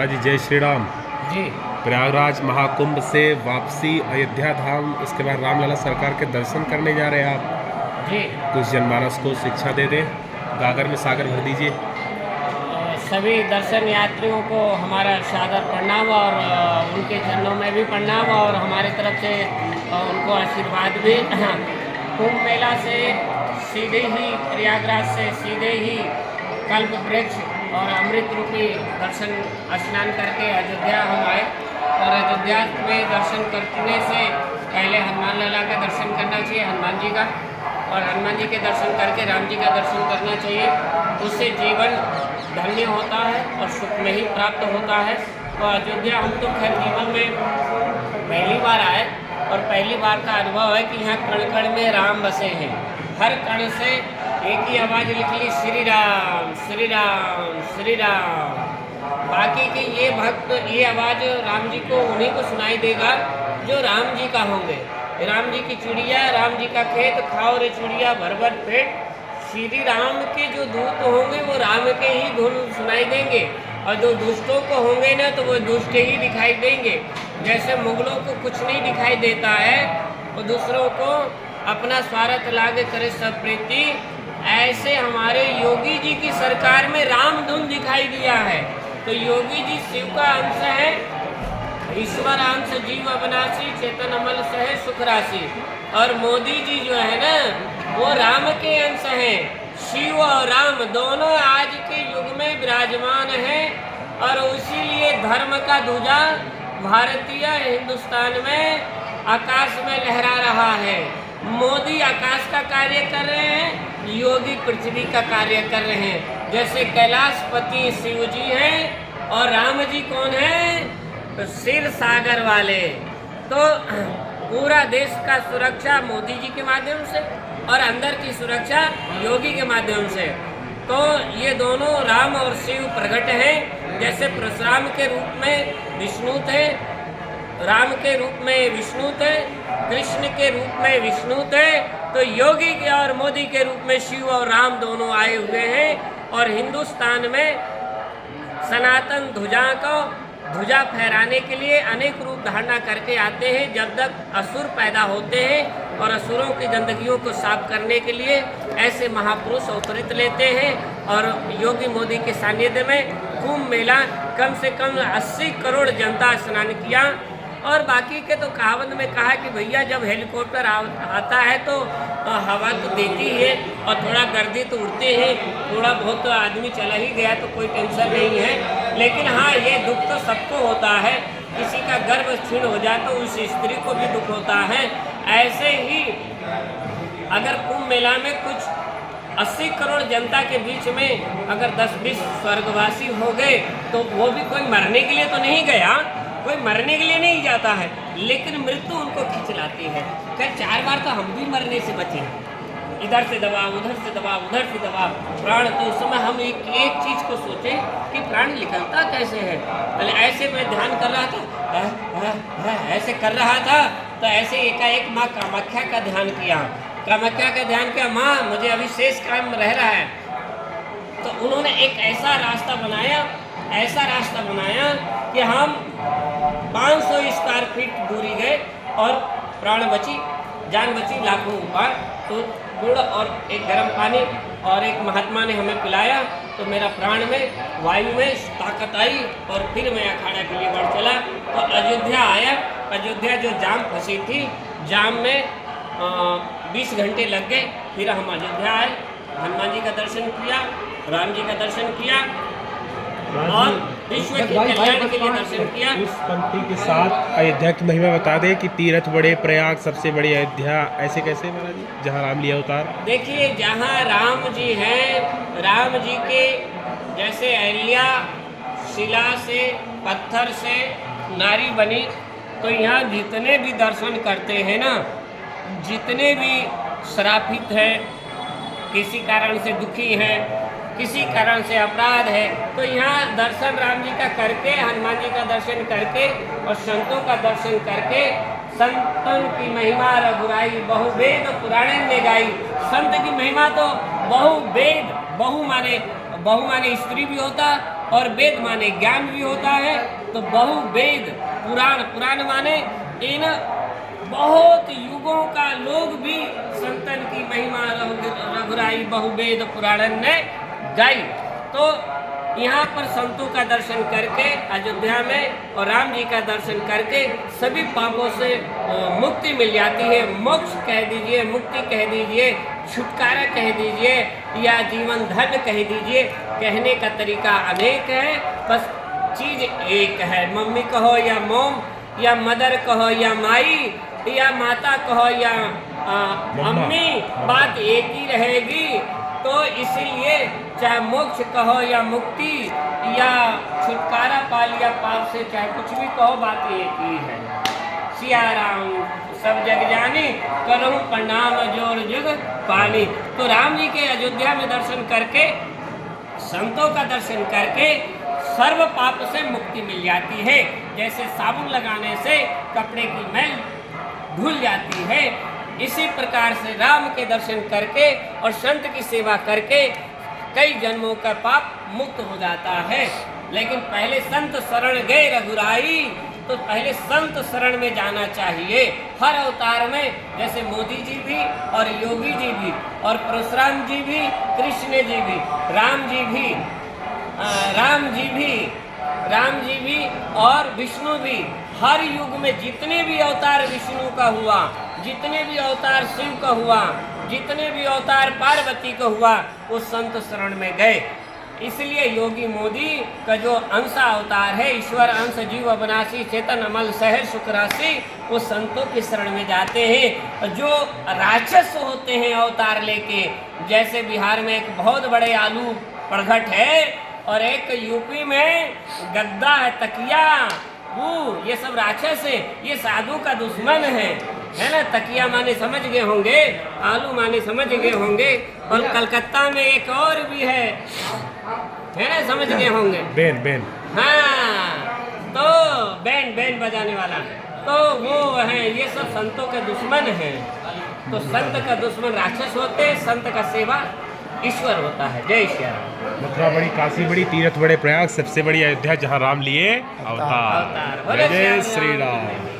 महाराज जी जय श्री राम जी। प्रयागराज महाकुंभ से वापसी अयोध्या धाम, उसके बाद रामलला सरकार के दर्शन करने जा रहे हैं आप। जी। कुछ जनमानस को शिक्षा दे दें, गागर में सागर भर दीजिए। सभी दर्शन यात्रियों को हमारा सादर प्रणाम और उनके चरणों में भी प्रणाम और हमारे तरफ से उनको आशीर्वाद भी। कुंभ मेला से सीधे ही प्रयागराज से सीधे ही कल्प वृक्ष और अमृत रूपी दर्शन स्नान करके अयोध्या हम आए और अयोध्या में दर्शन करने से पहले हनुमान लला का दर्शन करना चाहिए, हनुमान जी का, और हनुमान जी के दर्शन करके राम जी का दर्शन करना चाहिए। उससे जीवन धन्य होता है और सुख में ही प्राप्त होता है। तो अयोध्या हम तो खैर जीवन में पहली बार आए और पहली बार का अनुभव है कि यहाँ कण कण में राम बसे हैं। हर कण से एक ही आवाज़ निकली, श्री राम श्री राम श्री राम। बाकी के ये भक्त ये आवाज़ राम जी को उन्हीं को सुनाई देगा जो राम जी का होंगे। राम जी की चिड़िया, राम जी का खेत, खाओ रे चिड़िया भर भर पेट। श्री राम के जो दूत होंगे वो राम के ही धुन सुनाई देंगे और जो दुष्टों को होंगे ना तो वो दुष्ट ही दिखाई देंगे। जैसे मुगलों को कुछ नहीं दिखाई देता है, वो दूसरों को अपना स्वार्थ लागे करे सब प्रीति, ऐसे हमारे योगी जी की सरकार में राम धुन दिखाई दिया है। तो योगी जी शिव का अंश है, ईश्वर अंश जीव अविनाशी, चेतन अमल सह सुख राशि। और मोदी जी जो है ना वो राम के अंश हैं। शिव और राम दोनों आज के युग में विराजमान हैं और इसीलिए धर्म का ध्वजा भारतीय हिंदुस्तान में आकाश में लहरा रहा है। मोदी आकाश का कार्य कर रहे हैं, योगी पृथ्वी का कार्य कर रहे हैं। जैसे कैलाशपति शिव जी हैं और राम जी कौन हैं? तो क्षीर सागर वाले। तो पूरा देश का सुरक्षा मोदी जी के माध्यम से और अंदर की सुरक्षा योगी के माध्यम से। तो ये दोनों राम और शिव प्रकट हैं। जैसे परशुराम के रूप में विष्णु थे, राम के रूप में विष्णु थे, कृष्ण के रूप में विष्णु थे, तो योगी के और मोदी के रूप में शिव और राम दोनों आए हुए हैं। और हिंदुस्तान में सनातन ध्वजा फहराने के लिए अनेक रूप धारणा करके आते हैं। जब तक असुर पैदा होते हैं और असुरों की गंदगियों को साफ करने के लिए ऐसे महापुरुष अवतरित लेते हैं। और योगी मोदी के सानिध्य में कुंभ मेला कम से कम 80 करोड़ जनता स्नान किया। और बाकी के तो कहावत में कहा कि भैया जब हेलीकॉप्टर आता है तो हवा तो देती है और थोड़ा गर्दी तो उड़ते हैं, थोड़ा बहुत तो आदमी चला ही गया तो कोई टेंशन नहीं है। लेकिन हाँ, ये दुख तो सबको होता है। किसी का गर्भ क्षीण हो जाए तो उस स्त्री को भी दुख होता है। ऐसे ही अगर कुंभ मेला में कुछ 80 करोड़ जनता के बीच में अगर 10-20 स्वर्गवासी हो गए तो वो भी कोई मरने के लिए तो नहीं गया, कोई मरने के लिए नहीं जाता है, लेकिन मृत्यु उनको खींच लाती है। कल 4 बार तो हम भी मरने से बचे हैं। इधर से दबाव, उधर से दबाव, उधर से दबाव, प्राण। तो उस समय हम एक चीज़ को सोचें कि प्राण निकलता कैसे है। पहले ऐसे मैं ध्यान कर रहा था, ऐसे कर रहा था तो ऐसे एकाएक माँ कामाख्या का ध्यान किया, कामाख्या का ध्यान किया, माँ मुझे अभी शेष काम रह रहा है। तो उन्होंने एक ऐसा रास्ता बनाया कि हम 500 स्क्वायर फीट दूरी गए और प्राण बची, जान बची लाखों बार। तो गुड़ और एक गर्म पानी और एक महात्मा ने हमें पिलाया तो मेरा प्राण में वायु में ताकत आई और फिर मैं अखाड़ा के लिए बढ़ चला। तो अयोध्या आया। अयोध्या जो जाम फंसी थी, जाम में 20 घंटे लग गए। फिर हम अयोध्या आए, हनुमान जी का दर्शन किया, राम जी का दर्शन किया और विश्व के कल्याण के लिए दर्शन किया। इस पंक्ति के साथ अयोध्या की महिमा बता दें कि तीर्थ बड़े प्रयाग सबसे बड़ी अयोध्या, ऐसे कैसे महाराज जी, जहाँ राम लिया अवतार? देखिए, जहाँ राम जी हैं, राम जी के जैसे अहिल्या शिला से पत्थर से नारी बनी, तो यहाँ जितने भी दर्शन करते हैं ना, जितने भी श्रापित हैं, किसी कारण से दुखी हैं, किसी कारण से अपराध है, तो यहाँ दर्शन राम जी का करके, हनुमान जी का दर्शन करके और संतों का दर्शन करके, संतन की महिमा रघुराई बहुवेद पुराण में गाई। संत की महिमा तो बहुवेद, बहु माने स्त्री भी होता और वेद माने ज्ञान भी होता है, तो बहुवेद पुराण, पुराण माने इन बहुत युगों का लोग भी संतन की महिमा रघुराई बहुवेद पुराणन ने गाई। तो यहाँ पर संतों का दर्शन करके अयोध्या में और राम जी का दर्शन करके सभी पापों से मुक्ति मिल जाती है। मोक्ष कह दीजिए, मुक्ति कह दीजिए, छुटकारा कह दीजिए या जीवन धन्य कह दीजिए, कहने का तरीका अनेक है, बस चीज़ एक है। मम्मी कहो या मोम, या मदर कहो या माई, या माता कहो या अम्मी, बात एक ही रहेगी। तो इसीलिए चाहे मोक्ष कहो या मुक्ति या छुटकारा पा लिया पाप से, चाहे कुछ भी कहो, बात एक ही है। सिया राम सब जग जानी, करूँ प्रणाम जोर जुग पानी। तो राम जी के अयोध्या में दर्शन करके, संतों का दर्शन करके सर्व पाप से मुक्ति मिल जाती है। जैसे साबुन लगाने से कपड़े की मैल धुल जाती है, इसी प्रकार से राम के दर्शन करके और संत की सेवा करके कई जन्मों का पाप मुक्त हो जाता है। लेकिन पहले संत शरण गए रघुराई, तो पहले संत शरण में जाना चाहिए। हर अवतार में जैसे मोदी जी भी और योगी जी भी और परशुराम जी भी, कृष्ण जी भी, राम जी भी और विष्णु भी, हर युग में जितने भी अवतार विष्णु का हुआ, जितने भी अवतार शिव का हुआ, जितने भी अवतार पार्वती का हुआ, वो संत शरण में गए। इसलिए योगी मोदी का जो अंश अवतार है, ईश्वर अंश जीव अविनाशी चेतन अमल सहर सुख राशि, वो संतों की शरण में जाते हैं। जो राक्षस होते हैं अवतार लेके, जैसे बिहार में एक बहुत बड़े आलू प्रगट है और एक यूपी में गद्दा है, तकिया, वो ये सब राक्षस है, ये साधु का दुश्मन है ना। तकिया माने समझ गए होंगे, आलू माने समझ गए होंगे, और कलकत्ता में एक और भी है ना, समझ गए होंगे, बैन। हाँ, तो बैंड बजाने वाला, तो वो है, ये सब संतों के दुश्मन हैं। तो संत का दुश्मन राक्षस होते, संत का सेवा ईश्वर होता है। जय श्री राम। मथुरा बड़ी, काशी बड़ी, तीर्थ बड़े, प्रयाग सबसे बड़ी अयोध्या जहाँ राम लिए अवतार। जय जय श्री राम।